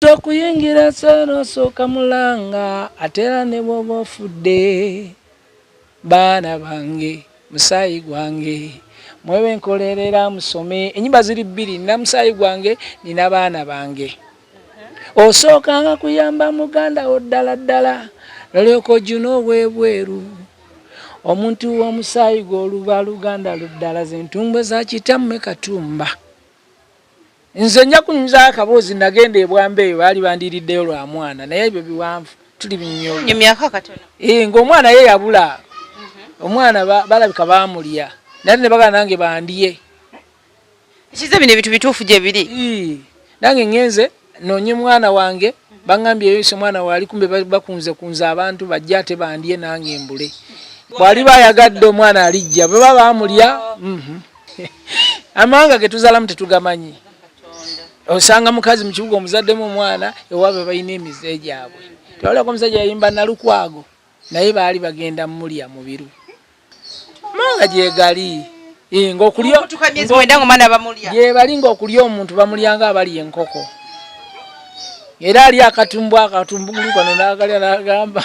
Tokuyingira sono soka mulanga atera ne bwoba ofudde baana bange musayi gwange mwewe nkolerera musome enyimba ziri bbiri na musayi gwange nina baana bange osookanga kuyamba muganda wo ddala ddala nolyoka juno obwebweru omuntu w'omusayi gw'oluba luganda luddala zentumbwe zakitamme Katumba nze nja kunyuza akaboozi nagenda ebwambe eyo baali bandiriddeyo lwa mwana naye ebyo biwanvu tuli binyolo myaka katono ng'omwana ye yabula omwana balabika baamulya naye ne bagala nange bandye ekize bino ebintu bituufu gye biri nange ngenze noonye mwana wange baŋŋambye yoyise mwana waali kumbe bakunze abantu bajja ate bandye nange mbule bwali bayagadde omwana alijja bwe baba baamulya amawanga ge tuzaalamu tetugamanyi osanga mukazi mu kibuga omuzaddemu omwana ewaabe balina emize gyabwe tewalako omusajja yayimba nalukwago naye baali bagenda mulya mu biru amawanga gyegali yebali ng'okulya omuntu bamulyanga abali enkoko era ali akatumbugulu kano nagalya nagamba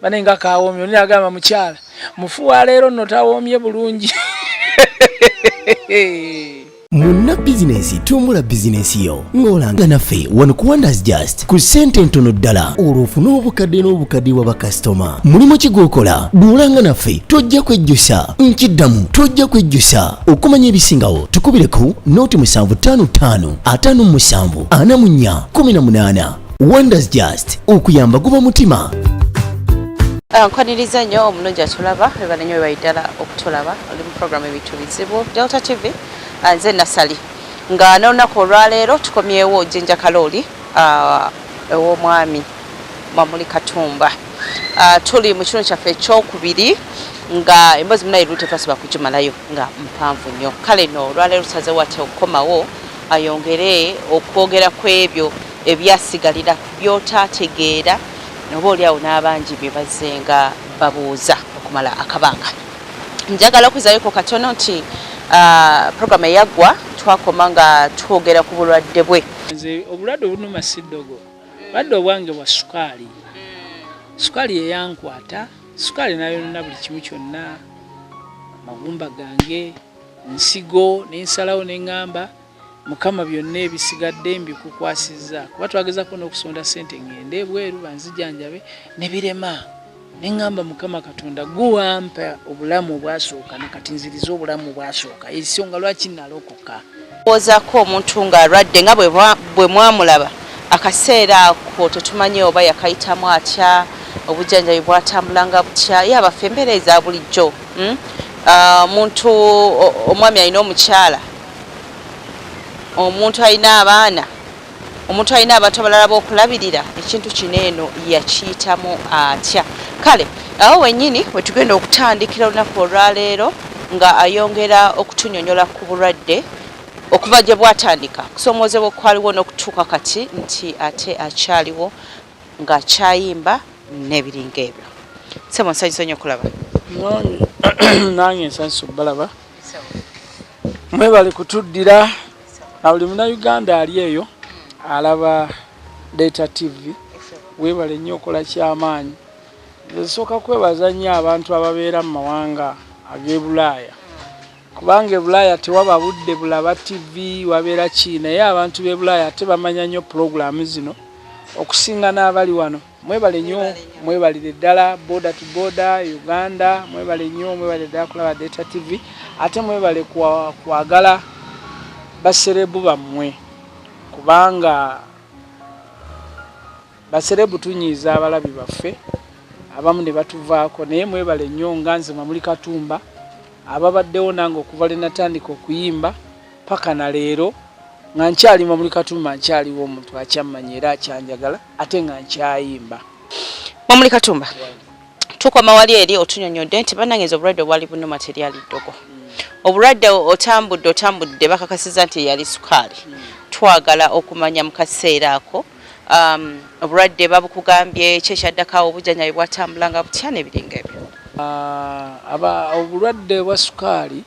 banenga kawoomye oli nagamba mukyala mufuwa leero nno tawoomye bulungi Munna bizinesi tumbula bizinesi yo ng'olanga naffe wano ku Wonders Just ku ssente ntono ddala olw'ofuna obukadde n'obukadde wa bakasitoma mulimu kigwokola duulanga naffe tojja kwejjusa nkiddamu tojja kwejjusa okumanya ebisingawo tukubire ku nooti 755 57 44 18 Wonders Just okuyamba guba mutima. Nkwaniriza nnyo omulungi atulaba bebale nnyo bebayiddala okutulaba oli mu programu ebintu bizibu Delta TV nze Nasali nga n'olunaku olwaleero tukomyewo Jjenja Kalooli ew'omwami Mwamuli Katumba tuli mu kino kyaffe ekyokubiri nga emboozi munnayiru tetwasiba kugimalayo nga mpanvu nnyo kale no olwaleero tusazeewo ate okukomawo ayongere okwogera ku ebyo ebyasigalira by'otaategeera noba oliawo n'abangi bye bazze nga babuuza okumala akabanga njagala okuzayoko katono nti programu eyaggwa twakoma nga twogera ku bulwadde bwe nze obulwadde obunuma siddogo badde obwange bwa sukaali sukaali yeyankwata sukaali nayonona buli kimu kyonna amagumba gange nsigo nensalawo neŋŋamba Mukama byonna ebisigadde mbikukwasizza kuba twagezako n'okusonda ssente ngende ebweru banzijanjabe ne birema neŋŋamba Mukama Katonda guwampa obulamu obwasooka nakati nziriza obulamu obwasooka ensonga lwaki nalokoka ozaako omuntu ng'alwadde nga bwe mwamulaba akaseera ako tetumanyi oba yakayitamu atya obujjanjabi bwatambulanga butya ye abaffe embeera eza bulijjo omuntu omwami alina omukyala omuntu alina abaana omuntu alina abantu abalala b'okulabirira ekintu kino eno yakiyitamu atya kale awo wennyini wetugenda okutandikira olunaku olwaleero nga ayongera okutunyonyola ku bulwadde okuva gye bwatandika kusomoozebwa okwaliwo n'okutuuka kati nti ate akyaliwo ng'akyayimba n'ebiringa ebyo sebo nsanyusa nnyo okulaba nange nsanyusa obbalaba mwebale kutuddira na buli munnayuganda ali eyo alaba Delta TV weebale nnyo okola kyamaanyi esooka kwebaza nnyo abantu ababeera mu mawanga ag'e kubanga e Bulaaya tewaba budde bulaba TV wabeera ki naye abantu b'e Bulaaya ate bamanya nnyo pulogulaamu zino okusinga n'abali wano mwebale nnyo mwebalire ddala boda to boda Uganda mwebale nnyo mwebale ddala kulaba Delta TV ate mwebale kwagala baserebu bammwe kubanga baserebu tunyiiza abalabi baffe abamu ne batuvaako naye mwebale nnyo nga nze Mwamuli Katumba ababaddewo nange okuva lwe natandika okuyimba paka na leero nga nkyali Mwamuli Katumba nkyaliwo omuntu akyammanyi era akyanjagala ate nga nkyayimba Mwamuli Katumba tukoma wali eri otunyonyodde nti bannange obulwadde bwali bunuma teryali ddogo obulwadde otambudde bakakasiza nti yali sukaali twagala okumanya mu kaseera ako obulwadde babukugambye kyekyaddakawo obujjanjabi bwatambulanga butya n'ebiringa ebyo obulwadde bwa sukaali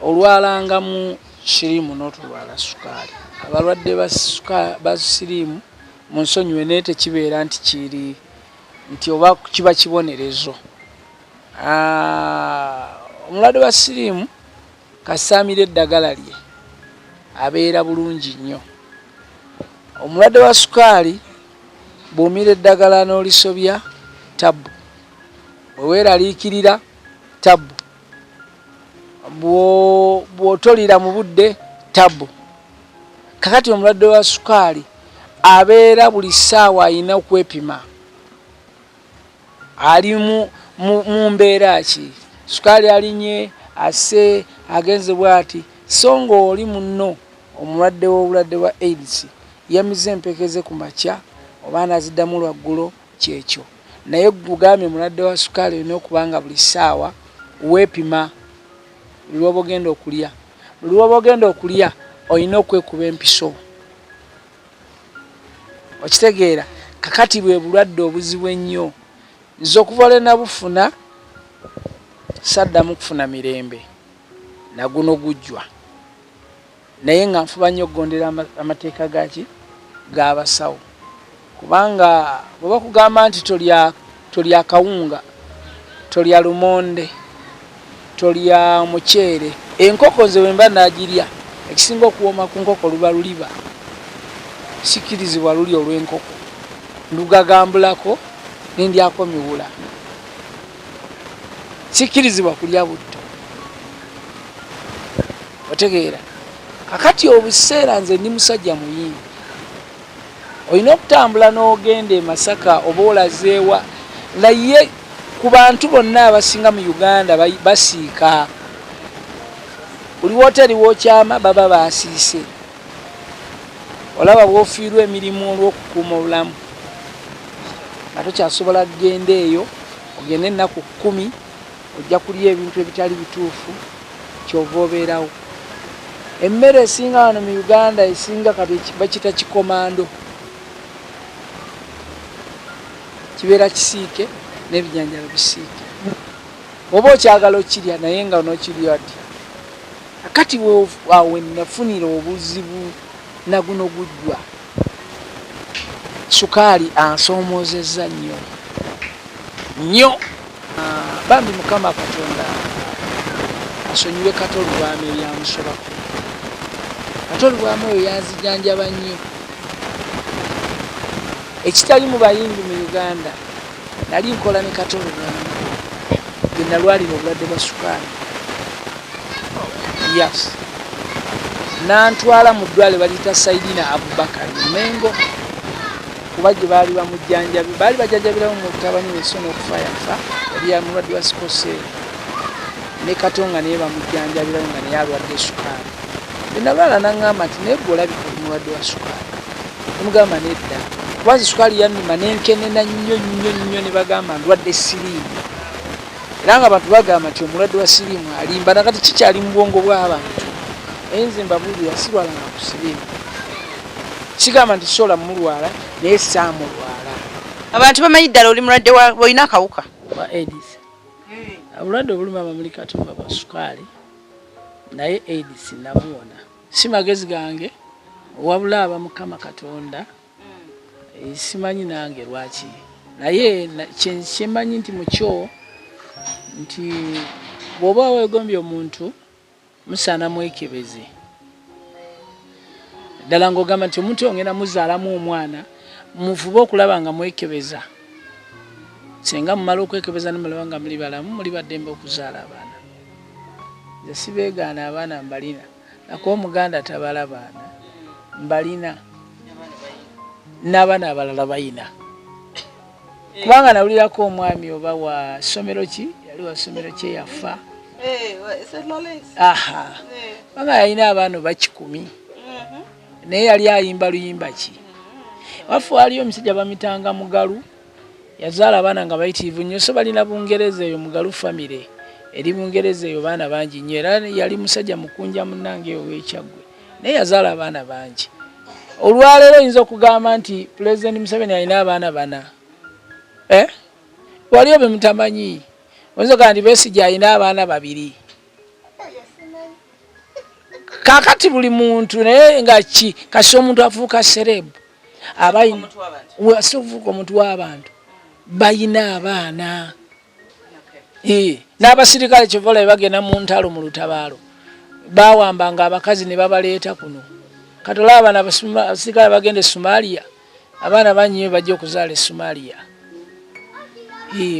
olwalangamu siriimu n'otulwala sukaali abalwadde ba siriimu munsonyiwe naye tekibeera nti kiri nti oba kiba kibonerezo. Omulwadde wa siriimu kasaamira eddagala lye abeera bulungi nnyo. Omulwadde wa sukaali bw'omira eddagala n'olisobya tabbu, bwe weeraliikirira tabbu, bw'otolira mu budde tabbu. Kakati omulwadde wa sukaali abeera buli ssaawa alina okwepima, ali mu mbeera ki, sukaali alinnye, asse, agenze bw'ati. So ng'oli munno omulwadde w'obulwadde bwa AIDS yamize empekeze ku makya oba anaziddamu lwaggulo, kyekyo. Naye gugambye omulwadde wa sukaali olina okuba nga buli ssaawa weepima buli lw'oba ogenda okulya. Buli lw'oba ogenda okulya olina okwekuba empiso. Okitegeera? Kakati bwe bulwadde obuzibu ennyo. Nze okuva lwe nabufuna saddamu kufuna mirembe na guno gujjwa, naye nga nfuba nnyo okugondera amateeka g'abasawo, kubanga bwe bakugamba nti tolya kawunga, tolya lumonde, tolya muceere, enkoko nze bwe mba nagirya ekisinga okuwooma ku nkoko luba luliba, sikkirizibwa luli olw'enkoko, ndugagambulako nendyako miwula, sikkirizibwa kulya butto. Otegeera? Kakati obuseera nze ndi musajja muyimbi, olina okutambula n'ogenda e Masaka oba olazeewa, naye ku bantu bonna abasinga mu Uganda basiika. Buli wooteri w'okyama baba baasiise. Olaba bw'ofiirwa emirimu olw'okukuuma obulamu nga tokyasobola kugenda eyo, ogenda ennaku 10 ojja kulya ebintu ebitali bituufu, kyova obeerawo. Emmere esinga wano mu Uganda esinga kati bakita kikomando, kibeera kisiike n'ebijanjalo bisiike. Oba okyagala okirya naye nga n'okirya ddi. Akati we nafunira obuzibu na guno gujjwa, sukaali ansoomozezza nnyo. Bambi Mukama Katonda asonyiwe Katolu Bwami ebyamusobako. Katolu Bwami oyo yanzijanjaba nnyo. Ekitali mu bayimbi mu Uganda nali nkola ne Katolu Bwami gye nalwalira obulwadde bwa sukaali. Yes. Nantwala mu ddwaliro baliyita Saidina Abubakar Mengo, kuba gye baali bamujjanjabi, baali bajjanjabiramu mu butabani bw'essona okufa yafa, yali ya mulwadde wa sikoseeri, ne Katonga naye bamujjanjabiramu nga naye alwadde sukaali. Bwe nalwala n'aŋŋamba nti naye gwe olabika oli mulwadde wa sukaali. Nemugamba nedda, kuba nze sukaali yannuma n'enkenena nnyo ne bagamba ndwadde siriimu. Era nga abantu bagamba nti omulwadde wa siriimu alimba, nakati kikyali mu bwongo bw'abantu. Naye nze mbabuulira sirwalanga ku siriimu. Kigamba nti sola mulwala naye saamulwala. Abantu bamanyi ddala oli mulwadde olina akawuka wa AIDS. Obulwadde obuluma bamuli Katonda bwa sukaali, naye AIDS nabuwona. Si magezi gange, wabula aba Mukama Katonda, simanyi nange lwaki. Naye kyemmanyi nti mukyo nti bw'oba weegombye omuntu musaana mwekebeze. Ddala ng'ogamba nti omuntu ongenda muzaalamu omwana, mufube okulaba nga mwekebeza. Singa mumala okwekebeza nimulaba nga muli balamu, muli baddembe okuzaala abaana. Nze sibeegaana abaana mbalina, nakuba Omuganda tabala baana mbalina, n'abaana abalala balina. Kubanga nawulirako omwami oba wa ssomero ki, yali wa ssomero ki yafa. Kubanga yalina abaana oba 10, naye yali ayimba luyimba ki. Wafu waliyo omusajja bamitanga Mugalu, yazaala abaana nga bayitirivu nnyo, so balina Bungereza eyo Mugalu famire, eri Bungereza eyo baana bangi nnyo, era yali musajja mukunja munnange ow'Ekyaggwe, naye yazaala abaana bangi. Olwaleero oyinza okugamba nti Pulezidenti Museveni alina abaana 4. Waliyo be mutamanyi. Oyinza okugamba nti Besigye alina abaana 2. Kakati buli muntu naye nga ki kasi omuntu afuuka serebu. abayina wasuvuka omuntu w'abantu bayina abaana n'abasirikale kyovola bagenda mu ntalo mu lutabaalo bawambanga abakazi ne babaleeta kuno katola abaana abasirikale bagenda e Somalia abaana banyiwe bajja okuzaala e Somalia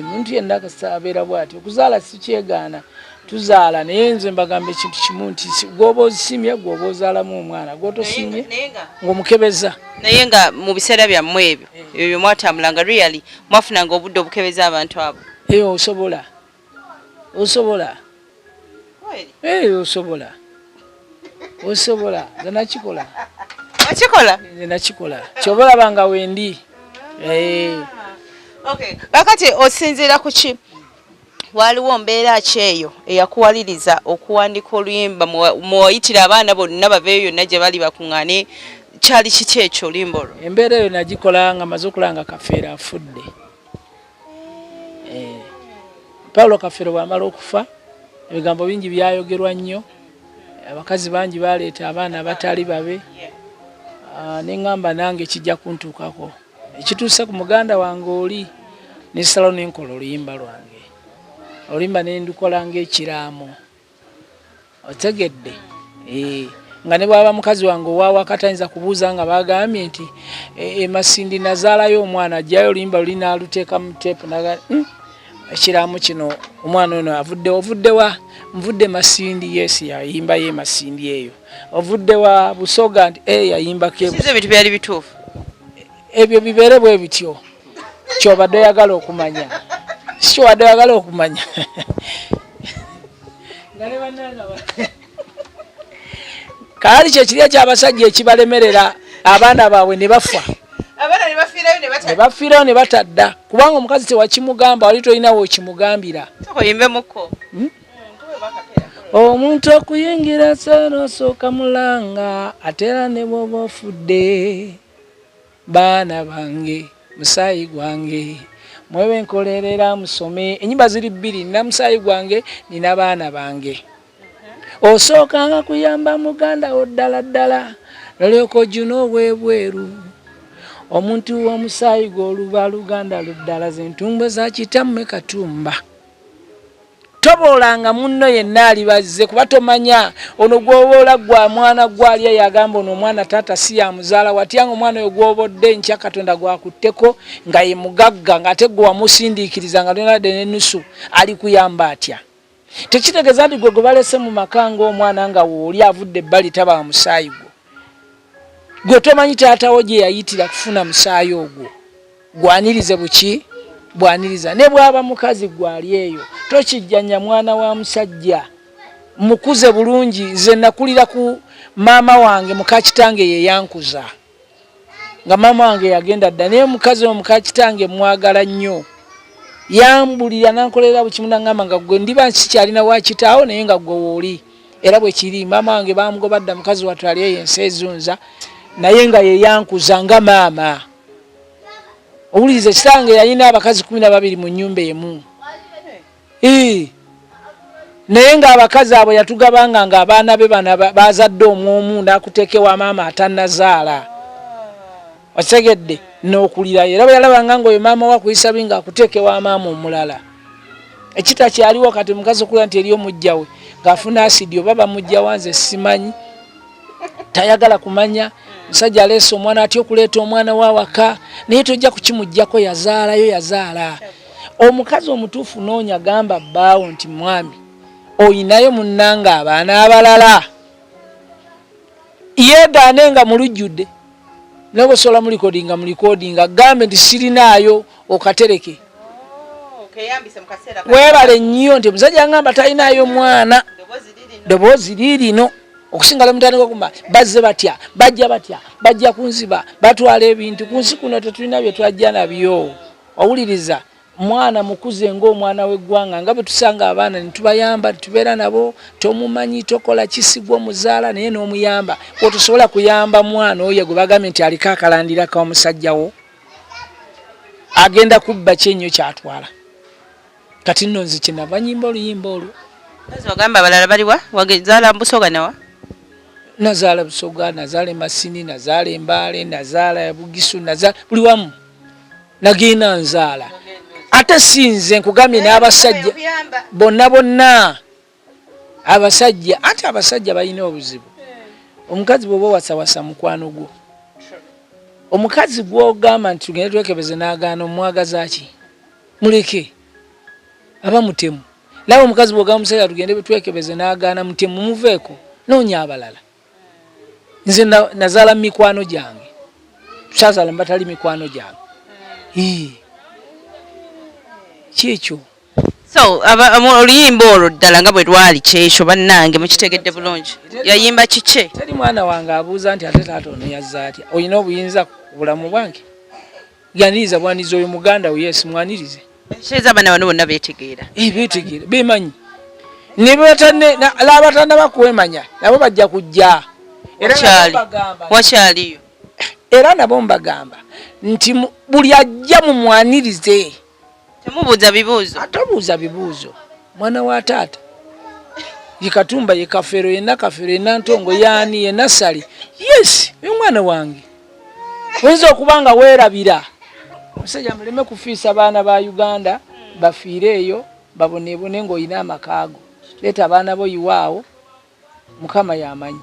muntu yenna akasabeera bw'ati okuzaala sikyegaana tuzaala naye nze mbagamba ekintu kimu nti gwoba osimye gwoba ozaalamu omwana gwotosimye ng'omukebeza naye nga mu biseera byammwe ebyo ebyo mwatambulanga really mwafunanga obudde obukebeza abantu abo osobola osobola nze nakikola kyoba olabanga wendi kakati osinziira ku ki waliwo mbeera ki eyo eyakuwaliriza okuwandika oluyimba mwayitira abaana bonna baveeyo yonna gye bali bakuŋŋaane kyali kiki ekyo oluyimba olwo embeera eyo nagikola nga maze okulanga Kafeero afudde Paulo Kafeero bw'amala okufa ebigambo bingi byayogerwa nnyo abakazi bangi baleeta abaana abatali babe neŋŋamba nange kijja kuntuukako ekituuse ku muganda wange oli nesalawo nenkola oluyimba lwange oluyimba nendukola ng'ekiraamo otegedde nga ne bwaba mukazi wange owawakatayinza kubuuza nga bagambye nti Masindi nazaalayo omwana ajjayo oluyimba luli naaluteeka mu teepu ekiraamo kino omwana ono ovudde wa nvudde Masindi yes yayimba ye Masindi eyo ovudde wa Busoga nti yayimbako ebintu byali bituufu ebyo bibeere bwe bityo kyobadde oyagala okumanya sikyobadde oyagala okumanya kaali kyekirya ky'abasajja ekibalemerera abaana baabwe ne bafa ne bafiirayo ne batadda kubanga omukazi tewakimugamba wali tolinawo okimugambira omuntu okuyingira sono osooka mulanga ate era ne bwoba ofudde baana bange musaayi gwange mwewe nkolerera musome enyimba ziri bbiri nina musaayi gwange nina baana bange osookanga kuyamba muganda wo ddala ddala nolyoka ojjuna obwebweru omuntu w'omusaayi gw'oluba luganda luddala ze ntumbwe za kitammwe Katumba toboolanga munno yenna alibazze kuba tomanya ono gw'oboola gwa mwana gwalya yagamba ono omwana taata si yamuzaala watyanga omwana oyo gw'obodde nkya Katonda gwakutteko nga ye mugagga ng'ate gwe wamusindiikiriza nga tonadde n'ennusu ali kuyamba atya tekitegeeza nti gwe balese mu maka ng'omwana nga wooli avudde ebbali taba musaayi gwe tomanyi taatawo gye yayitira kufuna musaayi ogwo gwanirize buki bwaniriza ne bwaba mukazi gwali eyo tokijjanya mwana wa musajja mukuze bulungi nze nakulira ku maama wange mukakitange ye yankuza nga maama wange yagenda dda naye mukazi omukakitange mwagala nnyo yambulira nankolera bukimu nangamba nga gwe ndiba nsikyalina wakitaawo naye nga gwe wooli era bwe kiri maama wange bamugoba dda mukazi wattu ali eyo ensi ezunza naye nga ye yankuza nga maama owulirize kitange yalina abakazi 12 mu nnyumba emu naye ng'abakazi abo yatugabanga ng'abaana be bana bazadde omwomu n'akuteekewa maama atannazaala otegedde n'okulira era bwe yalabanga ng'oyo maama wakuyisa binga akuteekewa maama omulala ekita kyaliwo kati mukazi okulira nti eri omujja we ng'afuna asidi oba bamujja wanze simanyi tayagala kumanya musajja aleese omwana atya okuleeta omwana wawaka naye tojja kukimuggyako yazaala omukazi omutuufu noonya gamba bbaawo nti mwami oyinayo munnanga abaana abalala yeegaane nga mulujjudde naye bwesobola mulikodinga gambe nti sirinaayo okatereke weebale nnyo nti musajja ngamba talinayo mwana ddoboozi liirino okusinga mutandika kumba bazze batya bajja kunziba batwala ebintu ku nsi kuno tetulina bye twajja nabyo owuliriza mwana mukuze ng'omwana w'eggwanga nga bwe tusanga abaana ne tubayamba tubeera nabo tomumanyi tokola kisigwa omuzaala naye n'omuyamba otusobola kuyamba mwana oyo gwe bagambye nti aliko akalandira k'omusajjawo agenda kubba kyenyo kyatwala kati nno nze kyenava nyimba oluyimba olwo bagamba abalala baliwa wagezaala Busoga nawa nazaala Busoga, nazaala Masini, nazaala Mbale, nazaala Bugisu, nazaala buli wamu nagenda nzaala. Ate sinze nkugambye n'abasajja bonna abasajja, ate abasajja balina obuzibu. Omukazi bw'oba wasawasa mukwano gwo, omukazi gw'ogamba nti tugende twekebeze n'agaana omwagaza ki? Muleke aba mutemu. Laba omukazi bw'ogamba omusajja tugende twekebeze n'agaana mutemu, muveeko noonya abalala. Nze nazaala mu mikwano gyange, tusazaala batali mikwano gyange. Kyekyo. So oluyimba olwo ddala nga bwe lwali kyekyo bannange mukitegedde bulungi. Yayimba kiki? Teri mwana wange abuuza nti ate taata ono yazza atya. Olina obuyinza ku bulamu bwange? Yaniriza bwaniza oyo muganda we, yes mwanirize. Kyeza abaana bano bonna beetegeera. Beetegeera, beemanyi. Ne l'abatanda bakwemanya nabo bajja kujja. Wakyaliyo. Era nabo mbagamba nti buli ajja mu mwanirize. Temubuuza bibuuzo. Atobuuza bibuuzo. Mwana wa taata. Ye Katumba, ye Kafero, ye Nakafero, ye Nantongo, yani ye Nasali. Yes, ye mwana wange. Oyinza okubanga weerabira. Omusajja muleme kufiisa abaana ba Uganda bafiire eyo babonebone ng'olina amakaago. Leeta abaana bo iwaawo, Mukama y'amanyi.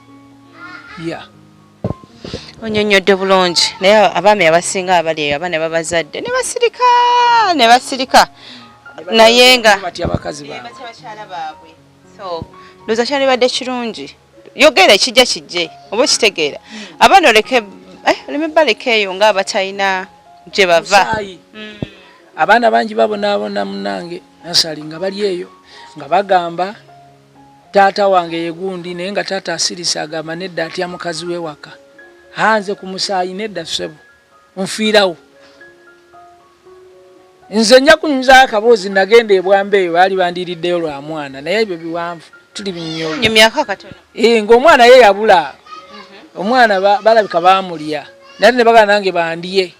Onyonyodde bulungi naye abaami abasinga abali eyo abaana babazadde ne basirika naye nga bati abakazi baabwe. So ndoza kyalibadde kirungi yogera ekijja kijje oba okitegeera abaana oleke oleme baleka eyo nga abatalina gye bava. Abaana bangi babonaabona munange Nasali nga bali eyo nga bagamba taata wange ye gundi naye nga taata asirisa agamba nedda atya mukazi we waka. Hanze ku musaayi nedda ssebo nfiirawo. Nze nja kunyumiza akaboozi nagenda ebwambe eyo baali bandiriddeyo lwa mwana naye ebyo biwanvu tuli binyolo. Myaka katono. Ng'omwana ye yabula. Omwana balabika baamulya. Naye ne bagana nange bandiye.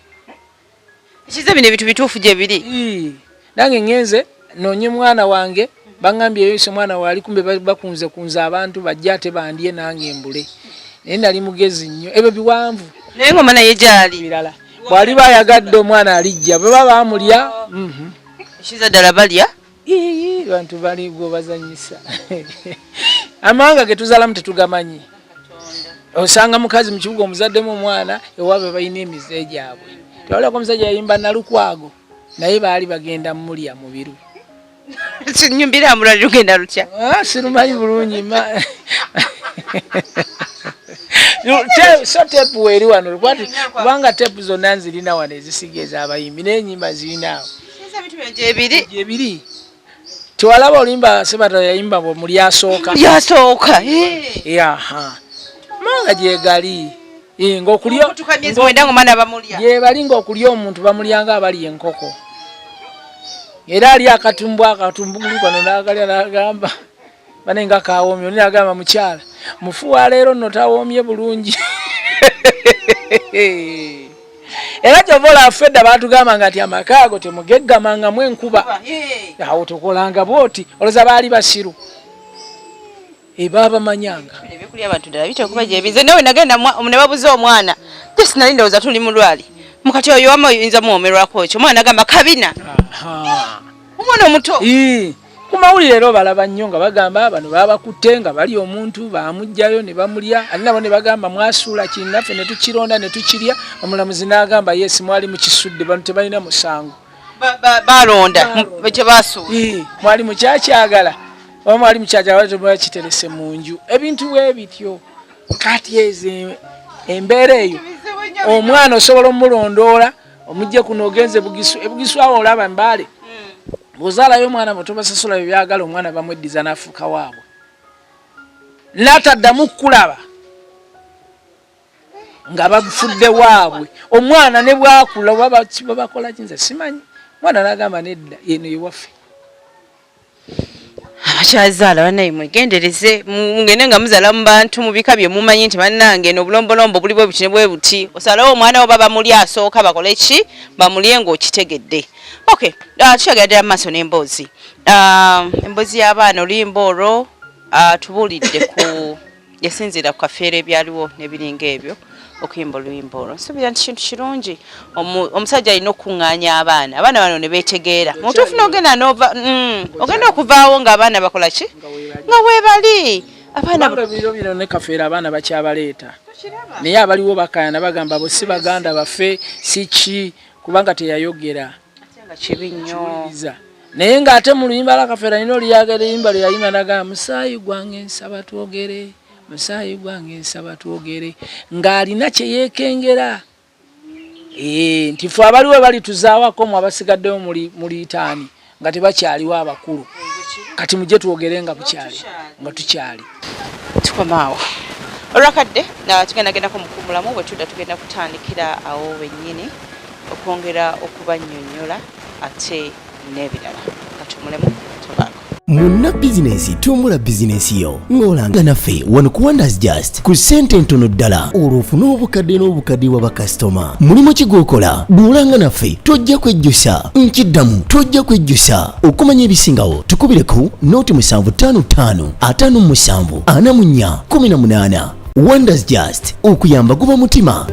Ekize bino ebintu bituufu gye biri. Nange ngenze noonye mwana wange bangambye eyo mwana waali kumbe bakunze abantu bajja ate bandiye nange mbule. Naye nali mugezi nnyo. Ebyo biwanvu. Naye ng'omwana naye gyali. Birala. Bwali bayagadde omwana alijja bwe baba bamulya. Ekiza ddala balya. Bantu bali gwo bazanyisa. Amawanga ge tuzaalamu tetugamanyi. Osanga mukazi mu kibuga omuzaddemu omwana ewaabe balina emize gyabwe. Tewalako omusajja yayimba Nalukwago naye baali bagenda mulya mu biru. Sinyumbira amulali lugenda lutya. Sirumanyi bulungi. So tepu weri wano kubanga tepu zonna nzirina wano ezisigeeza abayimbi n'ennyimba zirinaawo. Gyebiri. Tiwalaba olimba Sebata yayimba muli asooka. Yasooka. Manga gyegali. Ng'okulya gyebali ng'okulya omuntu bamulyanga abali enkoko. Era ali akatumbugulu kano n'akalya n'agamba bane nga kawoomye oli agamba mukyala mufuwa leero nno tawoomye bulungi. Era kyova fedda baatugamba nga nti amakaago temugeggamangamu enkuba. Awo tukolanga bwoti olowooza baali basiru. Baabamanyanga. Ebyokulya abantu ddala biteekuba gyebize nawe nagenda ne babuze omwana tesi nali ndowooza tuli mu lwali mukati oyo wama oyinza muwomerwako ekyo omwana agamba kabina. Omwana omuto. Kumawulire leero balaba nnyo nga bagamba bano baabakutte nga bali omuntu baamugjayo ne bamulya ate nabo ne bagamba mwasuula kinnaffe ne tukironda ne tukirya. Omulamuzi n'agamba yes mwali mukisudde bano tebalina musango. Balonda kye baasuula. Mwali mukyakyagala oba mwali mukyakyagala temwakiterese mu nju ebintu bwe bityo. Kati embeera eyo omwana osobola omulondoola omujje kuno ogenze Bugisu ebugisu awo olaba Mbale. Bw'ozaalayo omwana muto basasula byagala omwana bamweddiza n'afuuka waabwe. N'ataddamu kulaba nga bafudde waabwe. Omwana ne bwakula oba bakola kinze simanyi. Mwana n'agamba nedda eno ewaffe. Abakyazaala bannaye mwegendereze mugende nga muzaala mu bantu mu bika bye mumanyi nti bannange n'obulombolombo buli bwe buti ne bwe buti. Osalawo omwana wo baba muli asooka bakole ki bamulye ng'okitegedde. Okay, tukyagadde mu maaso n'emboozi. Emboozi y'abaana oluyimba olwo tubuulidde ku yasinzira ku kafeera ebyaliwo n'ebiringa ebyo okuyimba oluyimba olwo nsubira nti kintu kirungi omusajja alina okuŋŋaanya abaana bano ne beetegeera mutuufu n'ogenda ogenda okuvaawo ng'abaana bakola ki nga weebali abaana biro ne kafeera abaana bakyabaleeta naye abaliwo bakaayana bagamba bo si baganda baffe si ki kubanga teyayogera nga kibi nnyo naye ng'ate mu luyimba la kafeera nina oliyagala eyimba lye yayimba nagamba musaayi gwange nsaba twogere musaayi gwange nsaba twogere ng'alina kye yeekengera nti ffe abaliwo bali tuzaawako mu abasigaddewo mu liitaani nga tebakyaliwo abakulu kati mujje twogere nga tukyali tukomaawo olwakadde tugendako mukumulamu bwe tudda tugenda kutandikira awo wennyini okwongera okubannyonnyola ate n'ebirala katumulemu tubaako Munna bizinesi tumbula bizinesi yo ng'olanga naffe wano ku Wonders Just ku ssente ntono ddala olw'ofuna obukadde wa bakasitoma mulimu kigwokola duulanga naffe tojja kwejjusa nkiddamu tojja kwejjusa okumanya ebisingawo tukubireko nooti 755 57 44 18 Wonders Just okuyamba guba mutima